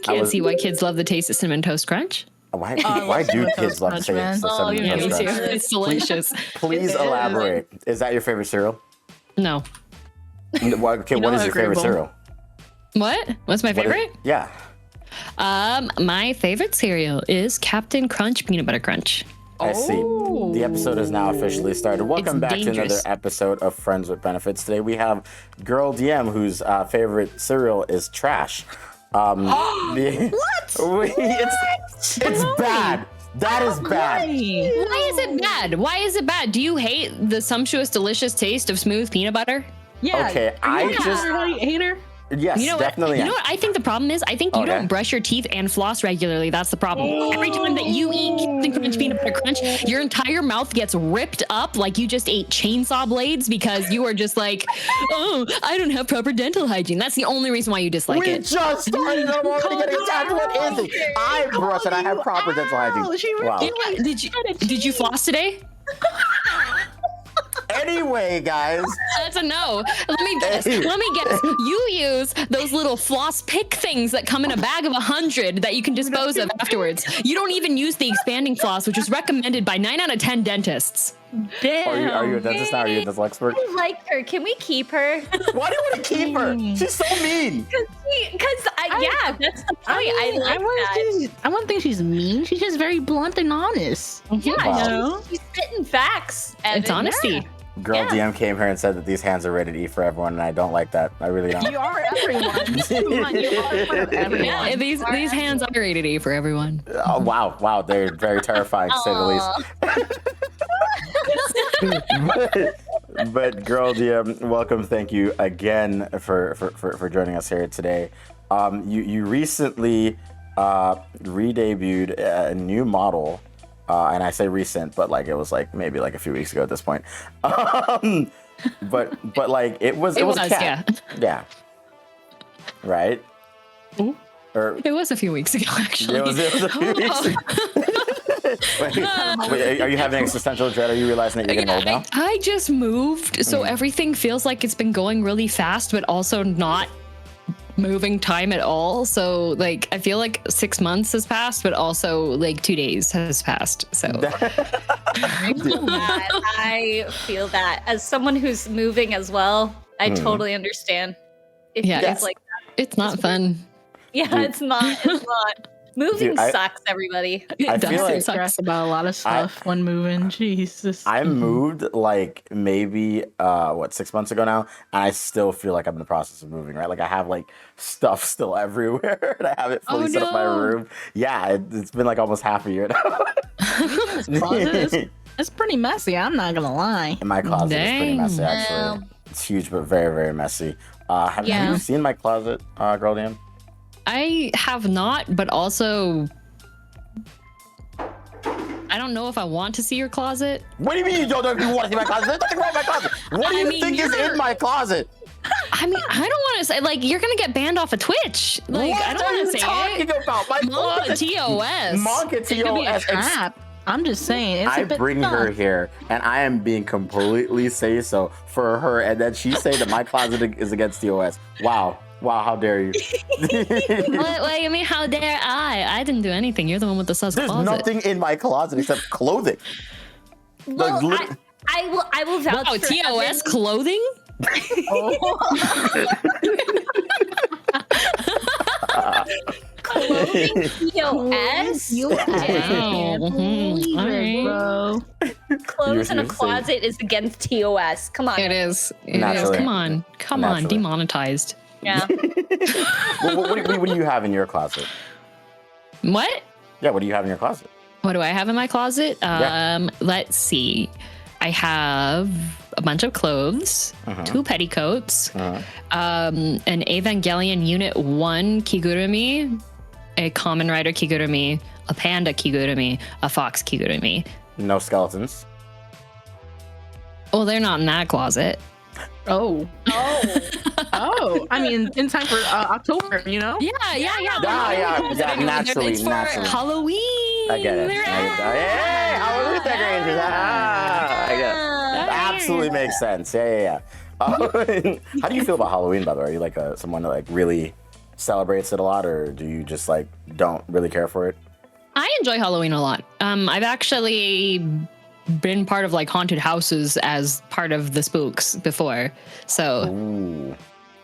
Can't see why kids love the taste of Cinnamon Toast Crunch. Why do kids love to say it's the Cinnamon Toast Crunch? It's delicious. Please elaborate. Is that your favorite cereal? No. Okay, what is your favorite cereal? What? What's my favorite? Yeah. My favorite cereal is Captain Crunch Peanut Butter Crunch. I see. The episode is now officially started. Welcome back to another episode of Friends with Benefits. Today we have Girl DM, whose favorite cereal is trash. What? It's bad. That is bad. Why is it bad? Why is it bad? Do you hate the sumptuous, delicious taste of smooth peanut butter? Yeah. Okay, I just hater. Yes, definitely. You know what I think the problem is? I think you don't brush your teeth and floss regularly. That's the problem. Every time that you eat Captain Crunch Peanut Butter Crunch, your entire mouth gets ripped up like you just ate chainsaw blades because you are just like, oh, I don't have proper dental hygiene. That's the only reason why you dislike it. We just started. I'm already getting attacked. What is it? I brush and I have proper dental hygiene. Wow. Did you floss today? Anyway, guys. That's a no. Let me guess. You use those little floss pick things that come in a bag of 100 that you can dispose of afterwards. You don't even use the expanding floss, which is recommended by 9 out of 10 dentists. Damn. Are you a dentist now? Are you a dental expert? I like her. Can we keep her? Why do you want to keep her? She's so mean. Because that's the point. I wouldn't think she's mean. She's just very blunt and honest. Yeah, Wow. she's spitting facts. It's honesty. Yeah. Girl DM came here and said that these hands are rated E for everyone, and I don't like that. I really don't. You are everyone. You are everyone. Yeah, these hands are rated E for everyone. Oh, wow. They're very terrifying, to say the least. But Girl DM, welcome. Thank you again for joining us here today. You recently re-debuted a new model. And I say recent, but like it was like maybe like a few weeks ago at this point. But like it was a cat. Yeah. Right? Ooh. It was a few weeks ago, actually. It was a few weeks ago. Wait, are you having existential dread? Are you realizing that you're getting old now? I just moved, so everything feels like it's been going really fast, but also not moving time at all. So like I feel like 6 months has passed, but also like 2 days has passed. So I feel that as someone who's moving as well, I totally understand. It's like that. It's not fun. Yeah, it's not. Moving sucks, everybody. I feel like stress about a lot of stuff when moving. Jesus. I moved like maybe 6 months ago now, and I still feel like I'm in the process of moving. Right, like I have like stuff still everywhere, and I have it fully set up my room. Yeah, it's been like almost half a year now. It's pretty messy. I'm not gonna lie. In my closet, it's pretty messy actually. It's huge, but very, very messy. Have you seen my closet, Girl DM? I have not, but also I don't know if I want to see your closet. What do you mean you don't know if you want to see my closet? There's nothing wrong with my closet. What do you think is in my closet? I mean, I don't want to say, like, you're going to get banned off of Twitch. Like, what I don't want to say talking about? My Monka TOS. Monka TOS. I'm just saying. I bring her here, and I am being completely say-so for her, and then she say that my closet is against TOS. Wow, how dare you? What you mean, how dare I? I didn't do anything. You're the one with the sus closet. There's nothing in my closet except clothing. Well, I will vouch for TOS clothing? Clothing TOS? Bro. Clothes in a closet is against TOS. Come on. It is. Come on. Demonetized. Yeah. What do you have in your closet? What? Yeah, what do you have in your closet? What do I have in my closet? Let's see. I have a bunch of clothes, 2 petticoats, an Evangelion Unit 1 Kigurumi, a Kamen Rider Kigurumi, a Panda Kigurumi, a Fox Kigurumi. No skeletons. Well, they're not in that closet. Oh. I mean, in time for October, you know? Yeah. Naturally. It's for Halloween. I get it. Hey, Halloween decorations. I get it. Absolutely makes sense. Yeah. How do you feel about Halloween, by the way? Are you like someone that like really celebrates it a lot, or do you just like don't really care for it? I enjoy Halloween a lot. I've actually been part of like haunted houses as part of the spooks before. So Ooh.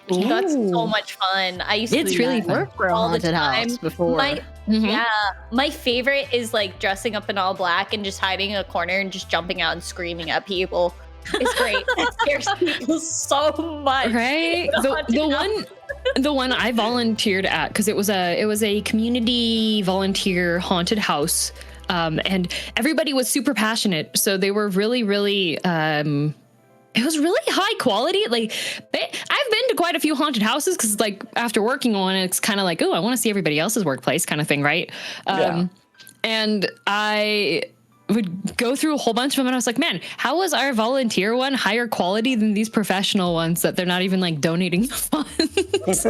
That's so much fun. I used to It's do really that fun. Work for a all the haunted time. house before. Yeah, my favorite is like dressing up in all black and just hiding in a corner and just jumping out and screaming at people. It's great. It scares people so much. right? The one I volunteered at, because it was a community volunteer haunted house, and everybody was super passionate. So they were really, really. It was really high quality. Like, I've been to quite a few haunted houses because, like, after working on it, it's kind of like, oh, I want to see everybody else's workplace kind of thing, right? And I would go through a whole bunch of them, and I was like, man, how was our volunteer one higher quality than these professional ones that they're not even like donating the funds?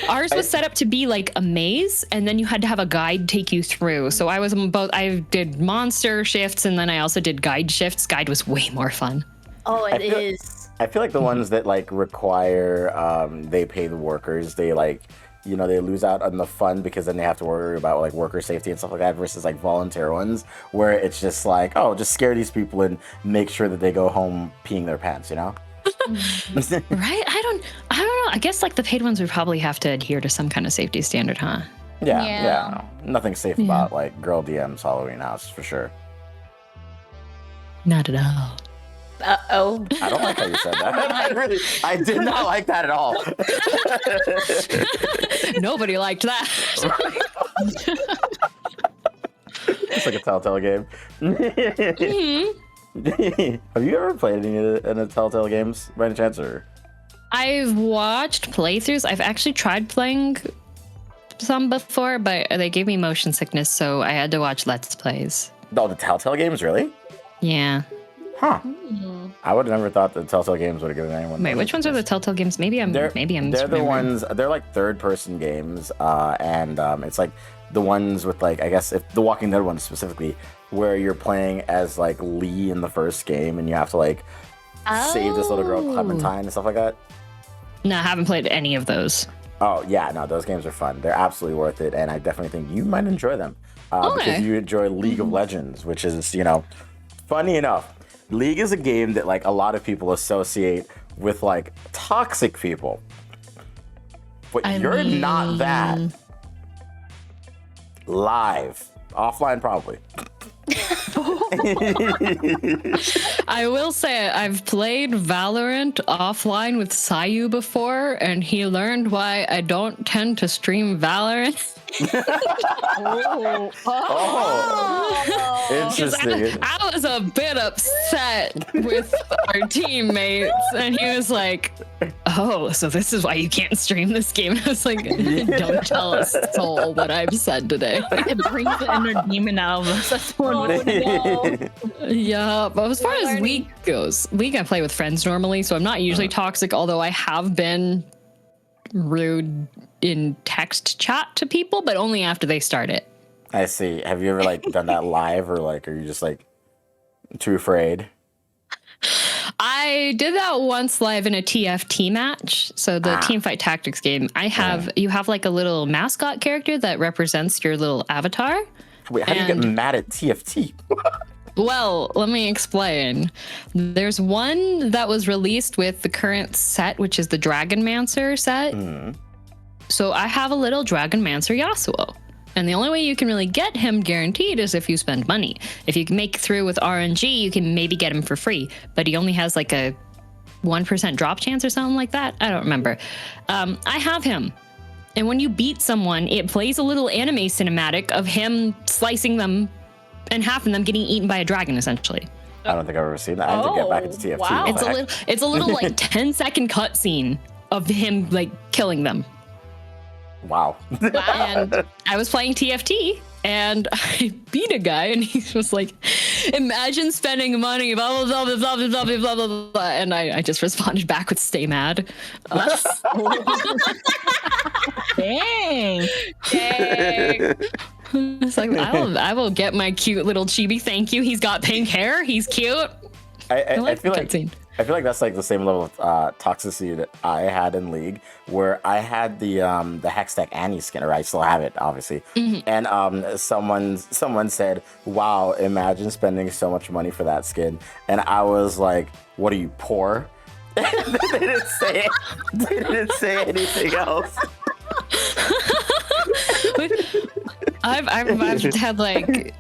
Ours was set up to be like a maze, and then you had to have a guide take you through. So I did monster shifts, and then I also did guide shifts. Guide was way more fun. Oh, it is. I feel like the ones that like require they pay the workers, they like, you know, they lose out on the fun because then they have to worry about like worker safety and stuff like that, versus like volunteer ones where it's just like, oh, just scare these people and make sure that they go home peeing their pants, you know? Right? I don't know. I guess like the paid ones would probably have to adhere to some kind of safety standard, huh? Yeah. Nothing safe about like girl DM's Halloween house for sure. Not at all. Uh-oh. I don't like how you said that. I did not like that at all. Nobody liked that. It's like a Telltale game. Have you ever played any of the Telltale games by any chance? Or? I've watched playthroughs. I've actually tried playing some before, but they gave me motion sickness, so I had to watch Let's Plays. Oh, the Telltale games, really? Yeah. Huh. I would have never thought the Telltale games would have given anyone. Wait, which ones are the Telltale games? Maybe I'm. They're the ones. They're like third-person games, and it's like the ones with like, I guess if the Walking Dead ones specifically, where you're playing as like Lee in the first game, and you have to like save this little girl Clementine and stuff like that. No, I haven't played any of those. Oh yeah, no, those games are fun. They're absolutely worth it, and I definitely think you might enjoy them because you enjoy League of Legends, which is, you know, funny enough. League is a game that like a lot of people associate with like toxic people, but you're not that. Live, offline probably. I will say I've played Valorant offline with Sayu before, and he learned why I don't tend to stream Valorant. Interesting. I was a bit upset with our teammates, and he was like, oh, so this is why you can't stream this game. I was like, don't tell a soul what I've said today. It brings the inner demon out of us. That's one way to go. Yeah, but as far as League goes, League I play with friends normally, so I'm not usually toxic, although I have been rude in text chat to people, but only after they start it. I see. Have you ever like done that live, or like are you just like too afraid? I did that once live in a TFT match. So the Teamfight Tactics game. You have like a little mascot character that represents your little avatar. Wait, how do you get mad at TFT? Well, let me explain. There's one that was released with the current set, which is the Dragonmancer set. So I have a little Dragonmancer Yasuo. And the only way you can really get him guaranteed is if you spend money. If you can make through with RNG, you can maybe get him for free. But he only has like a 1% drop chance or something like that. I don't remember. I have him. And when you beat someone, it plays a little anime cinematic of him slicing them and half of them getting eaten by a dragon, essentially. I don't think I've ever seen that. I have to get back into TFT. Wow. It's a little like 10-second cutscene of him like killing them. Wow. And I was playing TFT and I beat a guy and he was like, imagine spending money, blah, blah, blah, blah, blah, blah, blah, blah, blah, blah. And I just responded back with stay mad. Dang. It's like, I will get my cute little chibi. Thank you. He's got pink hair. He's cute. I feel like cutscene. I feel like that's like the same level of toxicity that I had in League, where I had the Hextech Annie skin, or I still have it, obviously. And someone said, "Wow, imagine spending so much money for that skin." And I was like, "What are you, poor?" They didn't say anything else. I've had like.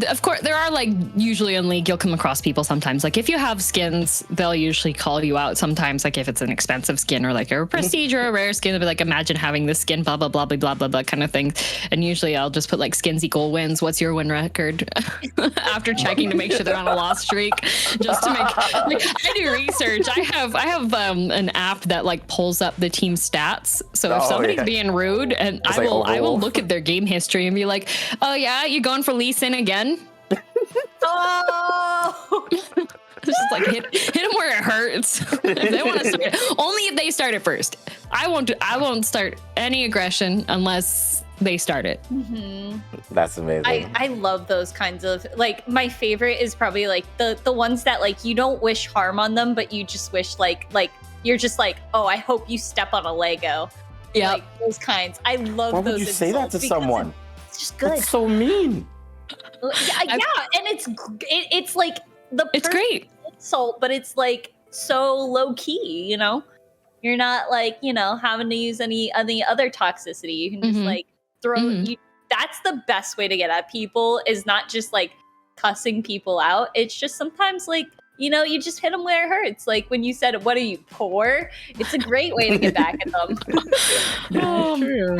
Of course, there are like usually in League, you'll come across people sometimes. Like if you have skins, they'll usually call you out sometimes. Like if it's an expensive skin or like a prestige or a rare skin, they'll be like, imagine having this skin, blah, blah, blah, blah, blah, blah, blah kind of thing. And usually I'll just put like skins equal wins. What's your win record? After checking to make sure they're on a loss streak. Just to make, like, I do research. I have an app that like pulls up the team stats. So if somebody's being rude, and I will look at their game history and be like, oh yeah, you going for Lee Sin again? Oh, just like hit them where it hurts. If they want to start it, only if they start it first. I won't start any aggression unless they start it. That's amazing. I love those kinds of, like, my favorite is probably like the ones that like you don't wish harm on them, but you just wish like you're just like, oh, I hope you step on a Lego. Yeah, like, those kinds. I love Why those. Would you say that to someone? It's just good. That's so mean. Yeah, and it's like it's great insult, but it's like so low key, you know. You're not like, you know, having to use any other toxicity. You can just like throw. That's the best way to get at people, is not just like cussing people out. It's just sometimes like, you know, you just hit them where it hurts. Like when you said, "What are you, poor?" It's a great way to get back at them. True.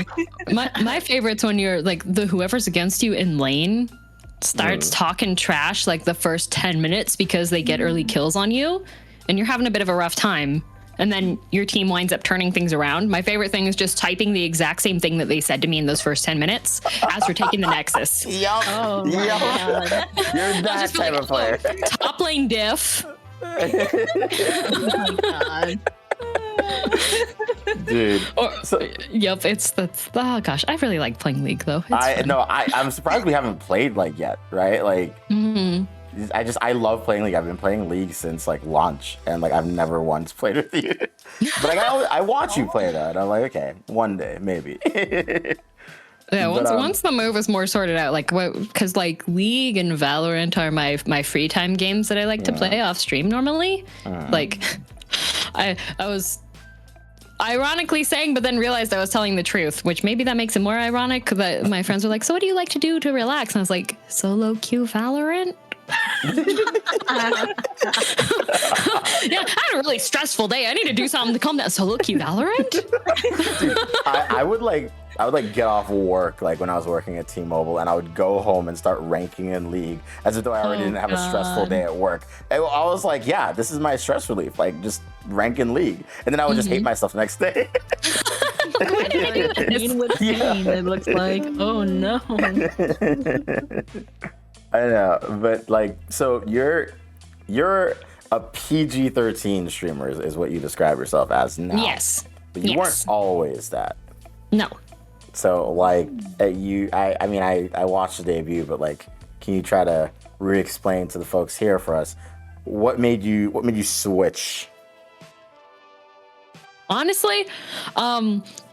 My favorite's when you're like whoever's against you in lane starts talking trash like the first 10 minutes because they get early kills on you and you're having a bit of a rough time. And then your team winds up turning things around. My favorite thing is just typing the exact same thing that they said to me in those first 10 minutes as we're taking the Nexus. Yup. Oh, my God. You're that type of player. Top lane diff. Oh my God. Dude. Yep, oh gosh, I really like playing League though. I'm surprised we haven't played like yet, right? Like I love playing League. I've been playing League since like launch, and like I've never once played with you. But like I watch you play though, and I'm like, okay, one day maybe. Yeah, once the move is more sorted out, like because like League and Valorant are my free time games that I like to play off stream normally. Like I was ironically saying, but then realized I was telling the truth, which maybe that makes it more ironic. That my friends were like, "So what do you like to do to relax?" And I was like, "Solo queue Valorant." Yeah, I had a really stressful day. I need to do something to calm down. Solo queue Valorant. Dude, I would get off work, like when I was working at T-Mobile, and I would go home and start ranking in League as if though I already didn't have a stressful day at work. And I was like, yeah, this is my stress relief, like just rank in League. And then I would just hate myself the next day. Why did I do this? With pain, it looks like, oh no. I know, but like, so you're a PG-13 streamer is what you describe yourself as now. Yes. But you weren't always that. No. So like I watched the debut, but like, can you try to re-explain to the folks here for us what made you switch? Honestly,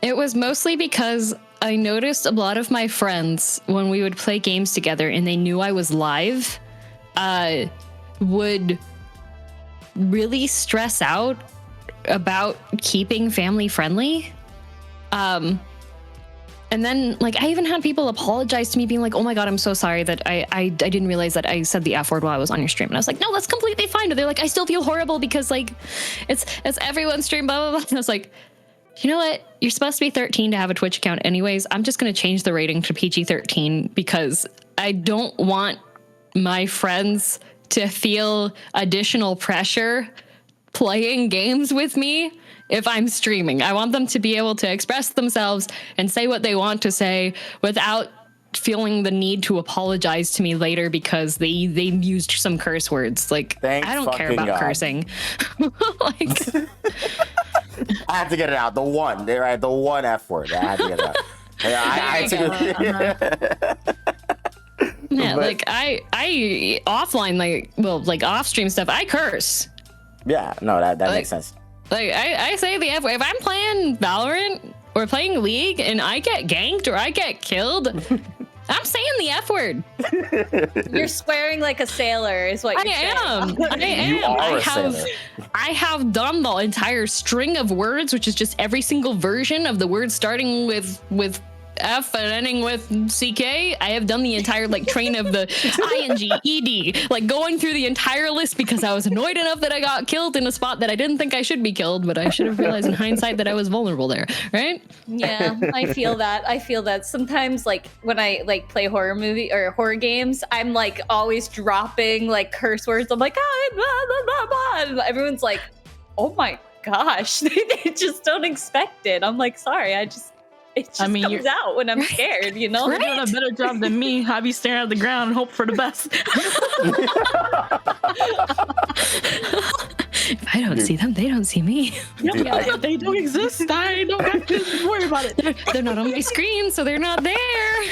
it was mostly because I noticed a lot of my friends, when we would play games together and they knew I was live, would really stress out about keeping family friendly. And then, like, I even had people apologize to me, being like, "Oh my God, I'm so sorry that I didn't realize that I said the F word while I was on your stream." And I was like, "No, that's completely fine." But they're like, "I still feel horrible because like it's everyone's stream, blah, blah, blah." And I was like, you know what? You're supposed to be 13 to have a Twitch account anyways. I'm just going to change the rating to PG-13 because I don't want my friends to feel additional pressure playing games with me if I'm streaming. I want them to be able to express themselves and say what they want to say without feeling the need to apologize to me later because they used some curse words. Like, I don't care about cursing. Like, I have to get it out. The one F word. I have to get it out. Yeah, But- like I offline, like off stream stuff, I curse. Yeah, no, that makes sense. Like I say the F word. If I'm playing Valorant or playing League and I get ganked or I get killed, I'm saying the F word. You're swearing like a sailor, is what you're saying. I am. You are a sailor. I have done the entire string of words, which is just every single version of the word starting with F and ending with CK. I have done the entire like train of the ING, ED, like going through the entire list because I was annoyed enough that I got killed in a spot that I didn't think I should be killed, but I should have realized in hindsight that I was vulnerable there, right? Yeah, I feel that. I feel that sometimes, like when I like play horror movie or horror games, I'm like always dropping like curse words. I'm like, ah, blah, blah, blah, blah. And everyone's like, oh my gosh, they just don't expect it. I'm like, sorry, it just comes out when I'm scared, you know? You're doing a better job than me. I be staring at the ground and hope for the best. If I don't see them, they don't see me. Dude, If they don't exist, I don't have to worry about it. They're not on my screen, so they're not there.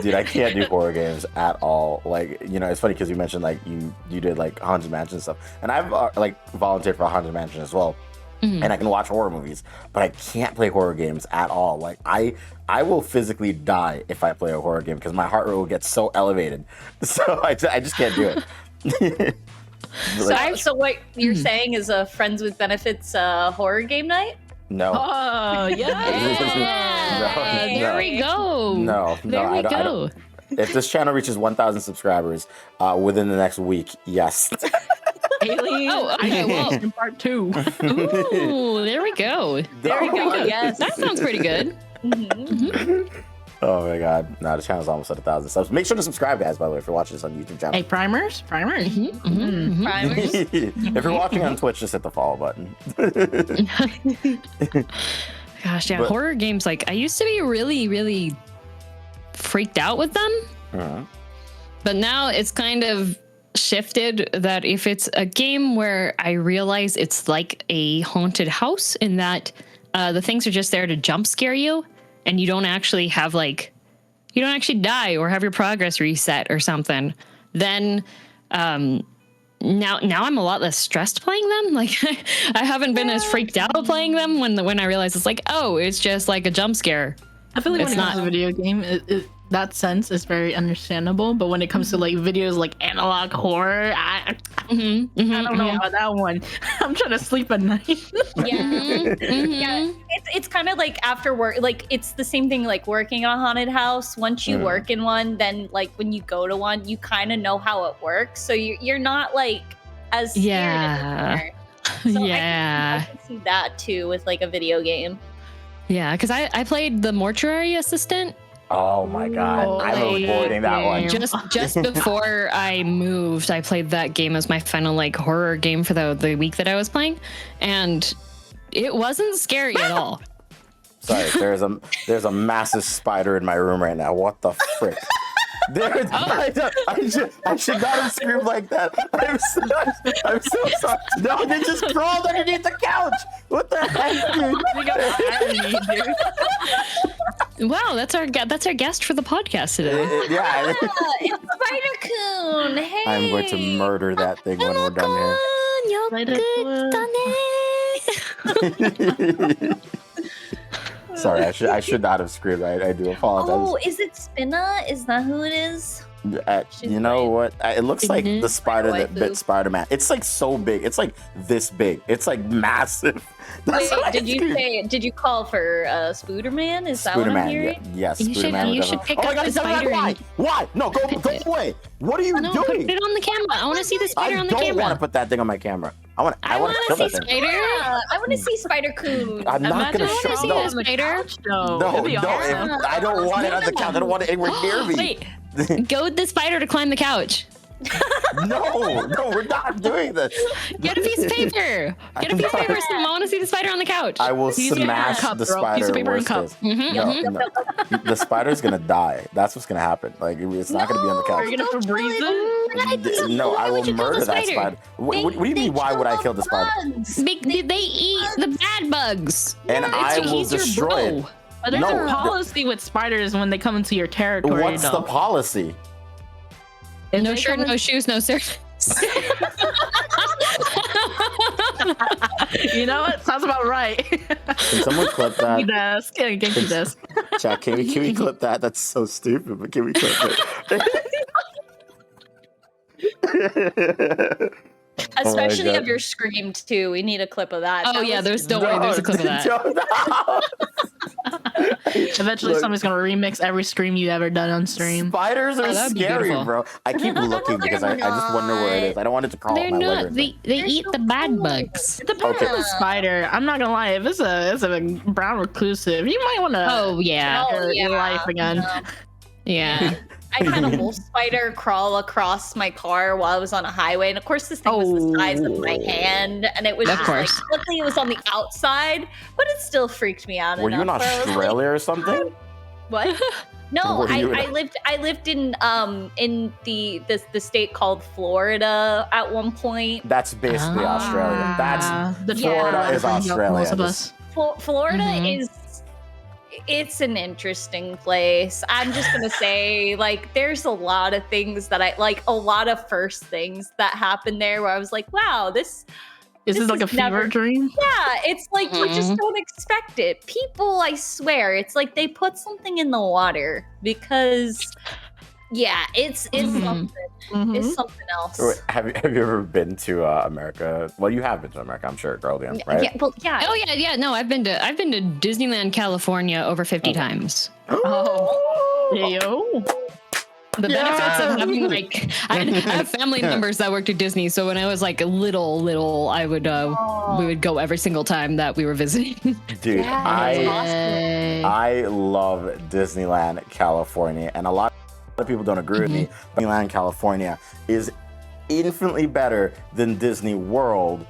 Dude, I can't do horror games at all. Like, you know, it's funny because you mentioned like you did like Haunted Mansion and stuff, and I've like volunteered for Haunted Mansion as well. And I can watch horror movies, but I can't play horror games at all. Like I will physically die if I play a horror game because my heart rate will get so elevated. So I just can't do it. So what you're saying is a Friends with Benefits horror game night? No. Oh, yeah. No, There we go. No, There we I go. don't. If this channel reaches 1,000 subscribers within the next week, yes. Alien. Oh, okay, well. In part 2. Ooh, there we go. There we go. Yes. That sounds pretty good. Oh my god. No, the channel's almost at 1,000 subs. Make sure to subscribe, guys, by the way, if you're watching this on YouTube channel. Hey, primers. Primers. If you're watching on Twitch, just hit the follow button. Gosh, yeah, But- horror games, like, I used to be really, really freaked out with them. But now it's kind of shifted that if it's a game where I realize it's like a haunted house in that the things are just there to jump scare you and you don't actually have like, you don't actually die or have your progress reset or something, then now I'm a lot less stressed playing them. Like I haven't been as freaked out playing them when I realize it's like, oh, it's just like a jump scare. I feel like It's when it comes to not- video game, that sense is very understandable. But when it comes to like videos like analog horror, I don't know about that one. I'm trying to sleep at night. Yeah, it's kind of like after work, like it's the same thing like working in a haunted house. Once you work in one, then like when you go to one, you kind of know how it works, so you're not like as scared anymore. So I can see that too with like a video game. Yeah, because I played the mortuary assistant Oh my god. I'm avoiding that one. just before I moved. I played that game as my final like horror game for the week that I was playing, and it wasn't scary at all. Sorry, there's a massive spider in my room right now. What the frick? I should not have screamed like that. I'm so sorry. No, they just crawled underneath the couch. What the heck, dude? Wow, that's our guest for the podcast today. Yeah. It's Spider-Coon. Hey, I'm going to murder that thing when we're done here. Sorry, I should not have screamed. I do apologize. Oh, is it Spinna? Is that who it is? You know what? It looks like the spider that bit Waifu. Spider-Man. It's like so big. It's like this big. It's like massive. That's why I screamed. Did you call for Spooderman? Is that what I'm Spooderman, hearing? yes, You should- Spooderman. you should pick oh my up God, the it's not spider why? and- Why? No, go away. What are you No, put doing? it on the camera. I want to see the I spider on the don't want to camera. put that thing on my camera. I want I to want kill to that see thing. spider. Yeah, I want to see Spider-Coon. I'm not Imagine gonna I show. wanna see No, the spider. no, I don't want it on the couch. I don't want it anywhere near me. Wait, goad the spider to climb the couch. No, we're not doing this. Get a piece of paper. Get a piece of paper. So I want to see the spider on the couch. I will Use your smash cup, the girl. Piece spider. of paper and worst cup. case. No. The spider's gonna die. That's what's gonna happen. Like it's not gonna be on the couch. Are you gonna Febreze him? No, Why I would will you kill the murder that spider? spider. What do you mean? Why would I kill the spider? They eat the bad bugs. And I will he's your destroy bro. it. But there's No, a policy with spiders when they come into your territory. What's the policy? No shirt, no shoes, no service. You know what? Sounds about right. Can someone clip that? Genki desk. Yeah, Genki desk. Chat, can we clip that? That's so stupid, but can we clip it? Especially God. of your scream too. We need a clip of that. Oh That yeah, was- don't worry, there's a clip of that. Eventually, Look. somebody's gonna remix every scream you ever done on stream. Spiders are that'd be scary, beautiful. bro. I keep looking because I just wonder where it is. I don't want it to crawl They're up my leg. not. Or They eat so the bad cool. bugs. It depends Okay. on the spider. I'm not gonna lie. If it's a brown reclusive, you might want to Oh yeah, your life again. yeah. I had a wolf spider crawl across my car while I was on a highway, and of course, this thing was the size of my hand, and it was Of just like, course. luckily it was on the outside, but it still freaked me out. Were you in enough where I was like, Australia or something? what? No, Were you in- I lived in the state called Florida at one point. That's basically Ah. Australia. That's the Florida is Australia. Most of us. Florida Mhm. is it's an interesting place. I'm just gonna say, like, there's a lot of things that I like, a lot of first things that happened there where I was like, wow, this Is this This like a is never- fever dream? yeah, it's like you just Mhm. don't expect it. People, I swear, it's like they put something in the water because yeah, it's Mhm. something. Mhm. It's something else. Wait, have you ever been to America? Well, you have been to America, I'm sure, girl, Yeah, right? yeah, well, yeah. Oh yeah. No, I've been to Disneyland, California over 50 times. Oh. Yo. The benefits of having like I have family members that worked at Disney, so when I was like little, I would we would go every single time that we were visiting. Dude, Yeah, that's awesome. I love Disneyland California, and a lot of people don't agree with me. But Disneyland California is infinitely better than Disney World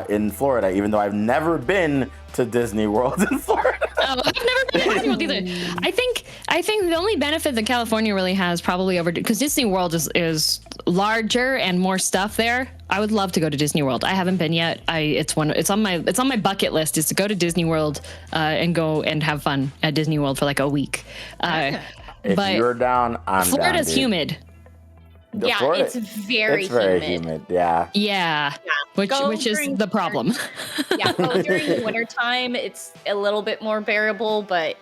in Florida, even though I've never been to Disney World in Florida. Oh, I've never been to Disney World either. I think the only benefit that California really has probably over because Disney World is larger and more stuff there. I would love to go to Disney World. I haven't been yet. It's on my bucket list is to go to Disney World and go and have fun at Disney World for like a week. If But you're down, I'm Florida's down, dude. humid. Yeah, Florida- it's very humid. Yeah. Yeah, Go which is during the problem. Yeah, go during the wintertime, it's a little bit more bearable, but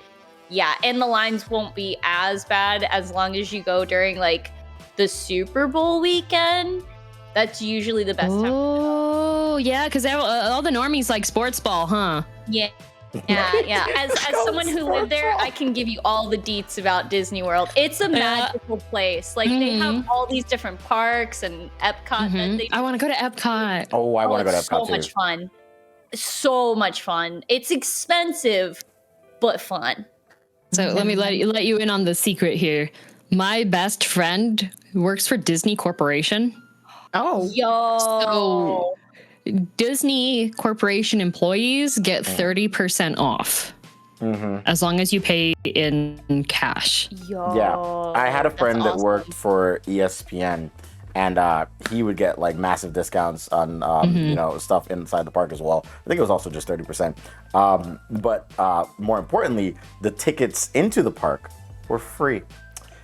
yeah, and the lines won't be as bad as long as you go during like the Super Bowl weekend. That's usually the best time. Oh yeah, because all the normies like sports ball, huh? Yeah. Yeah. As someone who lived there, I can give you all the deets about Disney World. It's a magical place. Like they have all these different parks and Epcot. That they I want to go to Epcot. Oh, I want to go to it's Epcot so too. much fun. So much fun. It's expensive, but fun. So let me let you in on the secret here. My best friend works for Disney Corporation. Oh. Yo. Disney Corporation employees get 30% off as long as you pay in cash. Yo. Yeah, I had a That's friend that awesome. worked for ESPN, and he would get like massive discounts on stuff inside the park as well. I think it was also just 30%. But more importantly, the tickets into the park were free.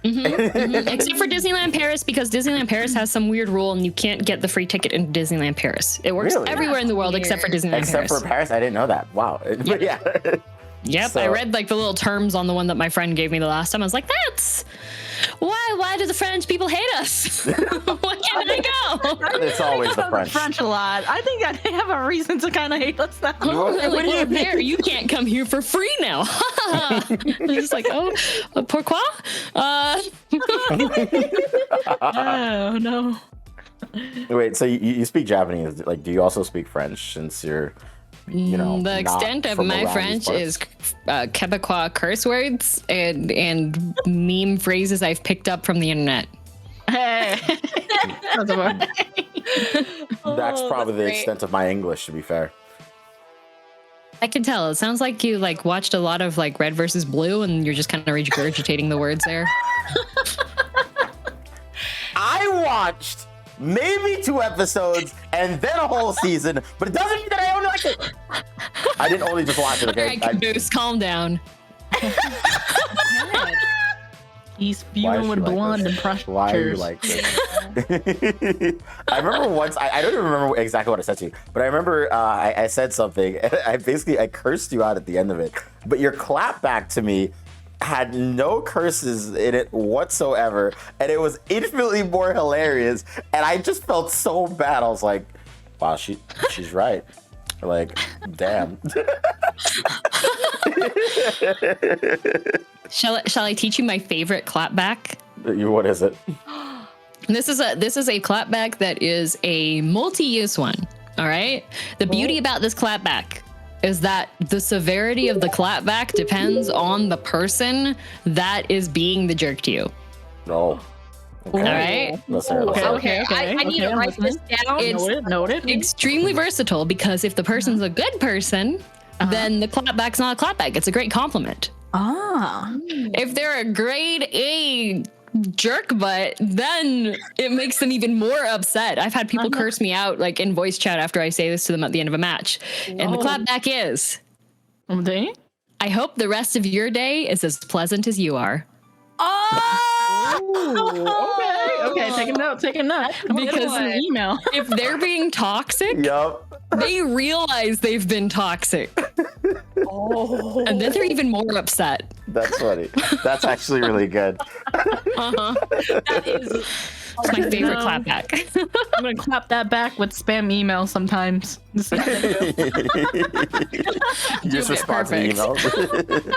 Except for Disneyland Paris, because Disneyland Paris has some weird rule and you can't get the free ticket into Disneyland Paris. It works Really? everywhere in the world except for Disneyland Except Paris. for Paris, I didn't know that. Wow. But yeah. Yep, So- I read like the little terms on the one that my friend gave me the last time. I was like, that's why do the French people hate us? Why can't I go? It's always the French. French a lot. I think that they have a reason to kind of hate us now. They're like, well, there, you can't come here for free now. It's just like, oh, pourquoi? Oh no. Wait, so you speak Japanese? Like, do you also speak French since you're, the not extent of from my around French these is Quebecois curse words and meme phrases I've picked up from the internet. Hey. That's about- That's probably the great. extent of my English, to be fair. I can tell. It sounds like you like watched a lot of like Red versus Blue, and you're just kind of regurgitating the words there. I watched maybe 2 episodes and then a whole season, but it doesn't mean that I only like it. I didn't only just watch it, All okay? right, Caboose, calm down. He's Why is spewing she with like blood this? and pressures. Why are you like this? I remember once, I don't even remember exactly what I said to you, but I remember I said something, and I cursed you out at the end of it. But your clapback to me had no curses in it whatsoever, and it was infinitely more hilarious, and I just felt so bad. I was like, wow, she's right. Like, damn. Shall I teach you my favorite clapback? What is it? This is a clapback that is a multi-use one. All right. The beauty about this clapback is that the severity of the clapback depends on the person that is being the jerk to you. No. All right. Let's hear it. Okay. I need to write this down. It's Noted. extremely versatile because if the person's a good person, then the clapback's not a clapback. It's a great compliment. Ah. If they're a grade A jerk butt, then it makes them even more upset. I've had people curse me out like in voice chat after I say this to them at the end of a match. And the clapback is, Okay. I hope the rest of your day is as pleasant as you are. Okay. Take a note. Because an email. if they're being toxic, Yup. they realize they've been toxic. And then they're even more upset. That's funny. That's actually really good. That is It's my favorite clapback. I'm gonna clap that back with spam email sometimes. Just respond to the perfect. email.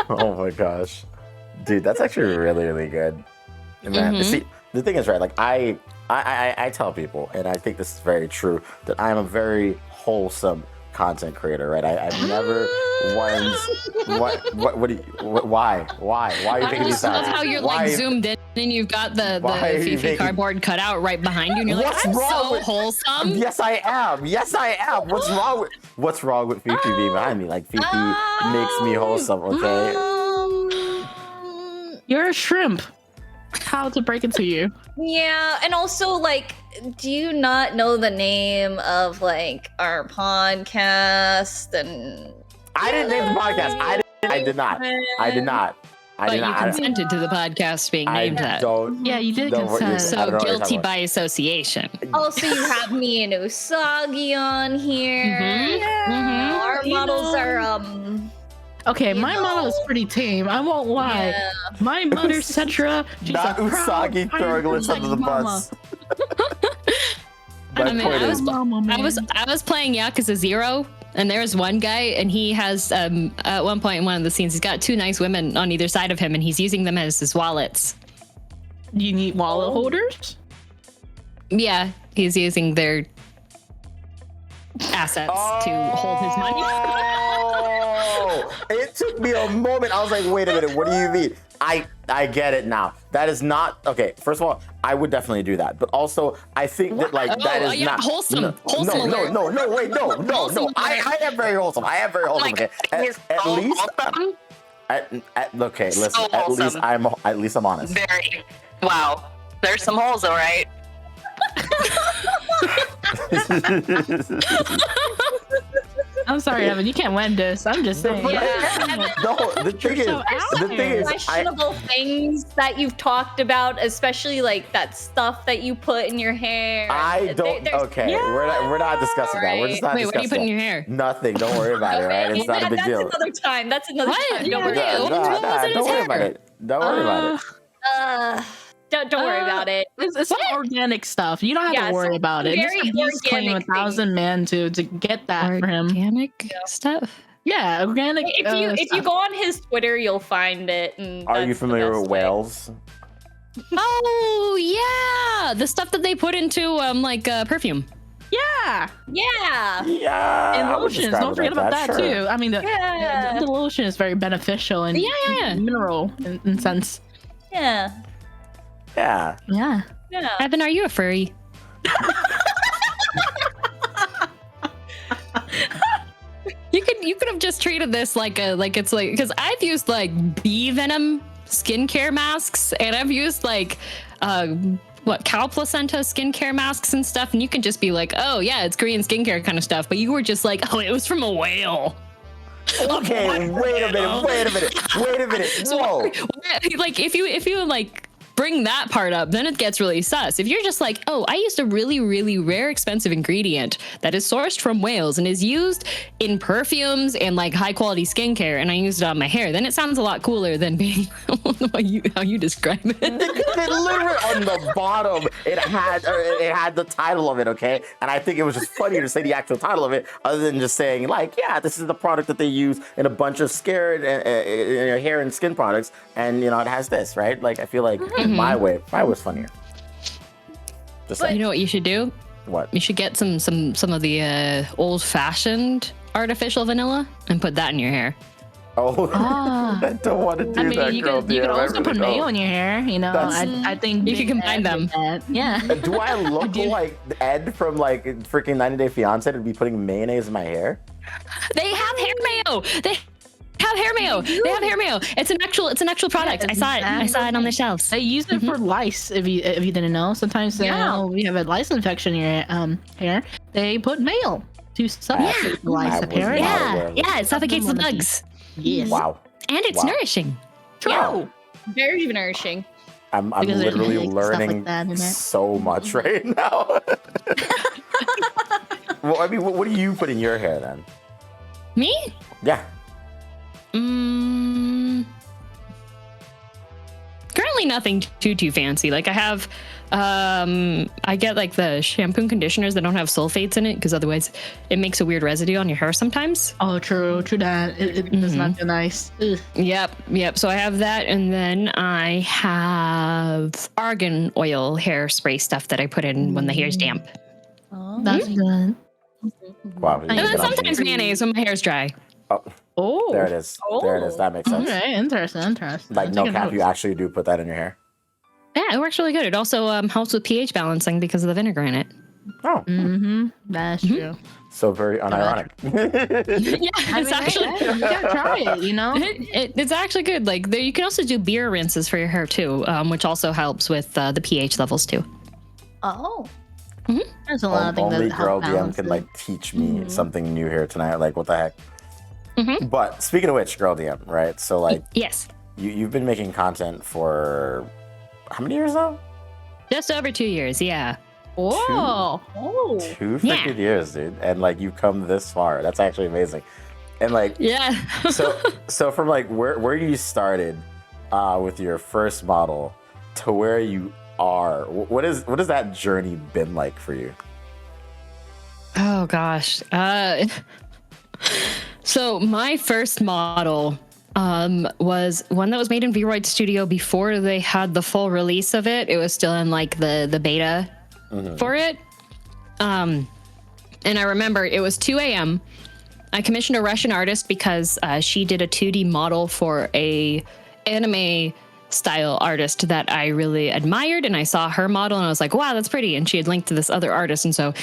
Oh my gosh. Dude, that's actually really, really good. And man, see, the thing is, right, like I tell people, and I think this is very true, that I'm a very wholesome content creator, right? I've never why are you making these sounds? Love how you're Why- like zoomed in and you've got the Why are you Fifi making- cardboard cut out right behind you and you're like, What's I'm wrong so with- wholesome. Yes, I am. What's wrong with Fifi being behind me? Like, Fifi makes me wholesome, okay? You're a shrimp. How to break it to you? Yeah, and also like, do you not know the name of like our podcast? And I didn't name the podcast. I did not. But you consented to the podcast being named that. Yeah, you did don't worry, consent. I don't know So what you're guilty talking by association. also you have me and Usagi on here. Our models are Okay, you my know. model is pretty tame. I won't lie. yeah. My mother, Cetra, she's Not a proud Usagi throwing us under the bus. I mean, point I is- was playing Yakuza 0, and there's one guy, and he has at one point in one of the scenes, he's got two nice women on either side of him, and he's using them as his wallets. You need wallet holders? Yeah, he's using their assets to hold his money. Oh, it took me a moment. I was like, wait a minute, what do you mean? I get it now. That is not okay. First of all, I would definitely do that, but also I think that like that is yeah, not wholesome. Wholesome alert. No. Wait, no. Wholesome I am very wholesome. Like, Okay, he's at so least. wholesome. Okay, listen. So wholesome. At least I'm honest. Very. Wow. There's some holes, all right. I'm sorry, Evan. You can't win this. I'm just saying. No, the thing is, Questionable things that you've talked about, especially like that stuff that you put in your hair. I don't. There's- Okay, we're not discussing that. We're just not Wait, what do you put in discussing your hair? that. Nothing. Don't worry about it. Right? It's not a big that's deal. another time. That's another What? time. Yeah, Don't worry. what was in his Don't worry hair? about it. Don't worry about it. Don't worry about it. It's some organic stuff. You don't have Yeah, to worry some about it. very He's claiming organic 1,000 men to get that for him. Organic stuff. Yeah, organic. If you go on his Twitter, you'll find it. And Are that's you the familiar best with way. whales? Oh yeah, the stuff that they put into perfume. Yeah, Yeah. Yeah. and I would lotions. describe Don't it forget like about that sure. too. I mean, Yeah. the lotion is very beneficial and Yeah. mineral in sense. Yeah. Yeah. Yeah. Yeah. Evan, are you a furry? You could have just treated this like because I've used like bee venom skincare masks and I've used like cow placenta skincare masks and stuff, and you can just be like, oh yeah, it's Korean skincare kind of stuff, but you were just like, oh, it was from a whale. Okay, wait a minute. So, Whoa. like, if you like bring that part up, then it gets really sus. If you're just like, oh, I used a really, really rare, expensive ingredient that is sourced from Wales and is used in perfumes and like high quality skincare, and I used it on my hair, then it sounds a lot cooler than being how you describe it. Literally on the bottom, it had the title of it, okay? And I think it was just funnier to say the actual title of it, other than just saying like, yeah, this is the product that they use in a bunch of hair and skin products, and it has this, right? Like, I feel like my way was funnier. Just You know what you should do? What? You should get some of the old fashioned artificial vanilla and put that in your hair. Oh, I don't want to do that, you girl. could also put mayo in your hair. I think you could combine them. Yeah. Do I look like Ed from like freaking 90 Day Fiance to be putting mayonnaise in my hair? They have hair mayo. They have hair mayo. They have hair mayo. It's an actual product. Yeah, I saw it on the shelves. They use it for lice. If you didn't know, sometimes you have a lice infection in your hair. They put mayo to suffocate the lice. Apparently, yeah, it suffocates the bugs. Yes. Wow. And it's nourishing. True. Wow. Very nourishing. I'm Because there's literally eggs, stuff learning like that in it. so much right now. Well, I mean, what do you put in your hair then? Me? Yeah. Currently nothing too fancy. Like I have, I get like the shampoo and conditioners that don't have sulfates in it, because otherwise it makes a weird residue on your hair sometimes. Oh, true that. It does not feel nice. Ugh. Yep. So I have that, and then I have argan oil hairspray stuff that I put in when the hair's damp. Oh. That's good. Wow. And then sometimes mayonnaise when my hair's dry. Oh, There it is. There it is. That makes sense. Okay, interesting. Like, no cap, you actually do put that in your hair. Yeah, it works really good. It also helps with pH balancing because of the vinegar in it. Oh. That's true. So very unironic. Yeah, it's actually You gotta try it. it's actually good. Like you can also do beer rinses for your hair too, which also helps with the pH levels too. Oh. There's a lot of things Only that girl help DM balance can it. like teach me something new here tonight. Like, what the heck? But speaking of which, girl DM, right? So like, Yes. you've been making content for how many years now? Just over 2 years, yeah. Whoa. Oh. 2 freaking years, dude. And like, you've come this far. That's actually amazing. And like, Yeah. so from like where you started with your first model to where you are, what has that journey been like for you? Oh gosh. So my first model was one that was made in Vroid Studio before they had the full release of it. It was still in like the beta for it. And I remember it was 2 a.m. I commissioned a Russian artist because she did a 2D model for a anime style artist that I really admired, and I saw her model and I was like, wow, that's pretty. And she had linked to this other artist. And so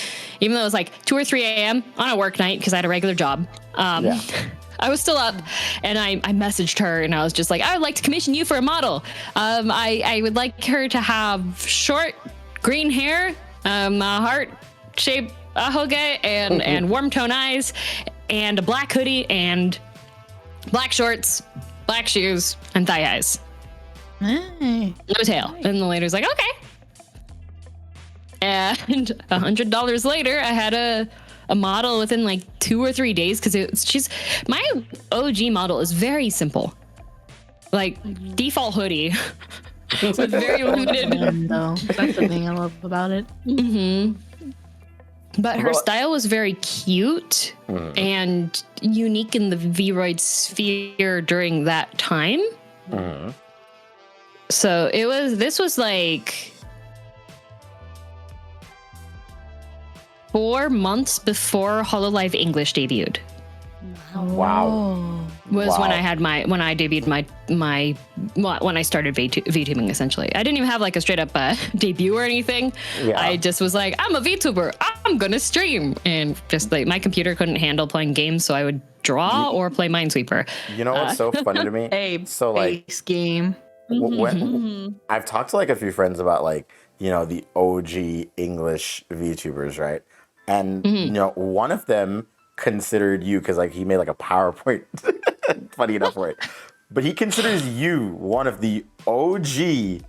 even though it was like 2 or 3 a.m. on a work night, because I had a regular job, I was still up, and I messaged her and I was just like, I would like to commission you for a model. I would like her to have short green hair, a heart-shaped ahoge, and warm tone eyes, and a black hoodie, and black shorts, black shoes, and thigh highs. Hey. No tail. And the lady's like, okay. And $100 later, I had a model within like 2 or 3 days, because my OG model is very simple, like default hoodie with very limited. No, that's the thing I love about it. But her style was very cute and unique in the Vroid sphere during that time. So this was like 4 months before HoloLive English debuted. Wow. When I debuted when I started VTubing, essentially. I didn't even have like a straight up debut or anything. Yeah. I just was like, I'm a VTuber, I'm gonna stream. And just like my computer couldn't handle playing games, so I would draw or play Minesweeper. You know what's so funny to me? So like, base game. when I've talked to like a few friends about like, the OG English VTubers, right? And one of them considered you, because like he made like a PowerPoint, funny enough for it, but he considers you one of the OG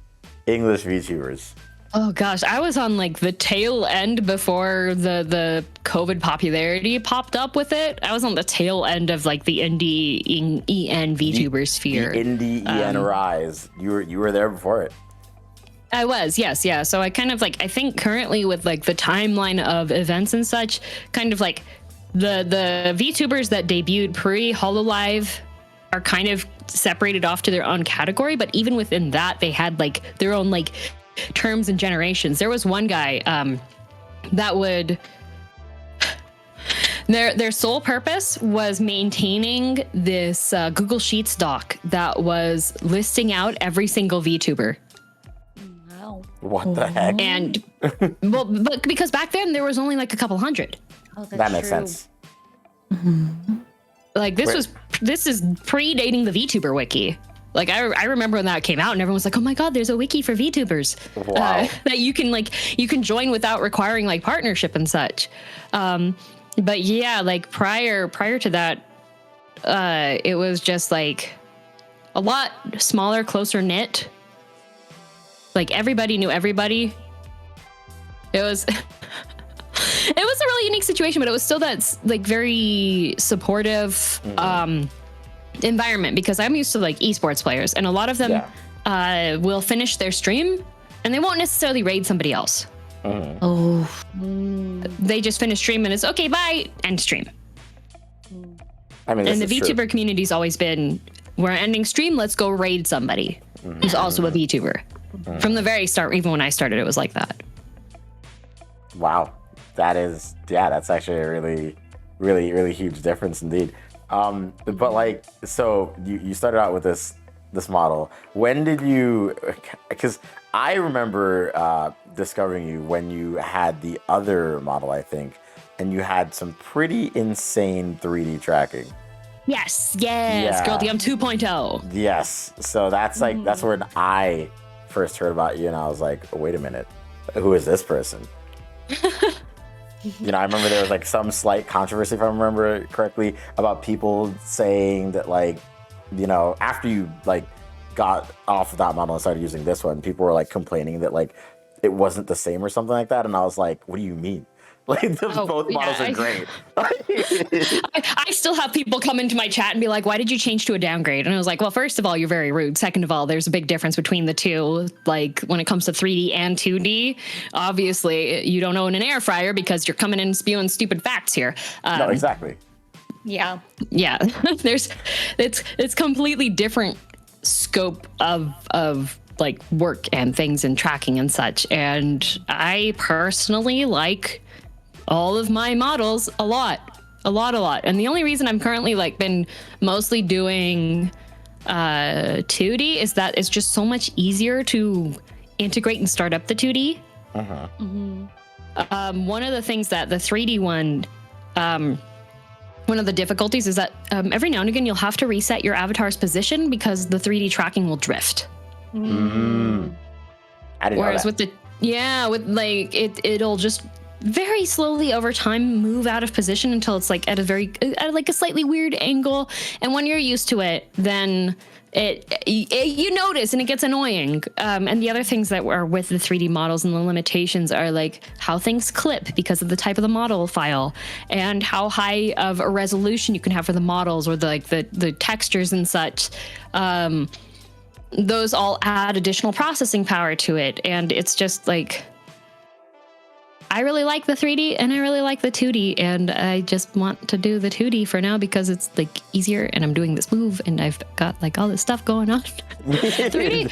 English VTubers. Oh gosh, I was on like the tail end before the COVID popularity popped up with it. I was on the tail end of like the indie EN VTuber sphere. The indie EN rise. You were there before it. I was, yes, yeah. So I kind of like, I think currently with like the timeline of events and such, kind of like the VTubers that debuted pre-HoloLive are kind of separated off to their own category. But even within that, they had like their own like terms and generations. There was one guy that would their sole purpose was maintaining this Google Sheets doc that was listing out every single VTuber. Wow. What the heck? And well, but because back then there was only like a couple hundred. Oh, that's That makes true. sense. Like this is predating the VTuber wiki. Like I remember when that came out and everyone was like, oh my God, there's a wiki for VTubers Wow. that you can join without requiring like partnership and such. But yeah, like prior to that, it was just like a lot smaller, closer knit. Like everybody knew everybody. It was it was a really unique situation, but it was still that like very supportive environment, because I'm used to like esports players, and a lot of them will finish their stream and they won't necessarily raid somebody else. Oh. They just finish stream and it's okay, bye, end stream. I mean, And the this is true. VTuber community's always been, we're ending stream, let's go raid somebody who's also a VTuber. From the very start, even when I started, it was like that. Wow, that's actually a really, really, really huge difference indeed. But like, so you started out with this model. When did you? Because I remember discovering you when you had the other model, I think, and you had some pretty insane 3D tracking. Yes, Yeah. Girl DM 2.0. Yes, so that's like that's when I first heard about you, and I was like, wait a minute, who is this person? You know, I remember there was like some slight controversy, if I remember it correctly, about people saying that, like, you know, after you like got off of that model and started using this one, people were like complaining that like it wasn't the same or something like that. And I was like, what do you mean? Like both models are great. I still have people come into my chat and be like, why did you change to a downgrade? And I was like, well, first of all, you're very rude. Second of all, there's a big difference between the two. Like when it comes to 3D and 2D, obviously you don't own an air fryer because you're coming in and spewing stupid facts here. No, exactly. Yeah. Yeah, it's completely different scope of like work and things and tracking and such. And I personally like all of my models a lot. And the only reason I'm currently like been mostly doing 2D is that it's just so much easier to integrate and start up the 2D. One of the things that the 3D one, one of the difficulties is that every now and again you'll have to reset your avatar's position because the 3D tracking will drift. I didn't Whereas know that. with like it'll just very slowly over time move out of position until it's like at a slightly weird angle. And when you're used to it, then you notice and it gets annoying. And the other things that are with the 3D models and the limitations are like how things clip because of the type of the model file and how high of a resolution you can have for the models or the textures and such. Those all add additional processing power to it. And it's just like, I really like the 3D and I really like the 2D, and I just want to do the 2D for now because it's like easier and I'm doing this move and I've got like all this stuff going on. 3D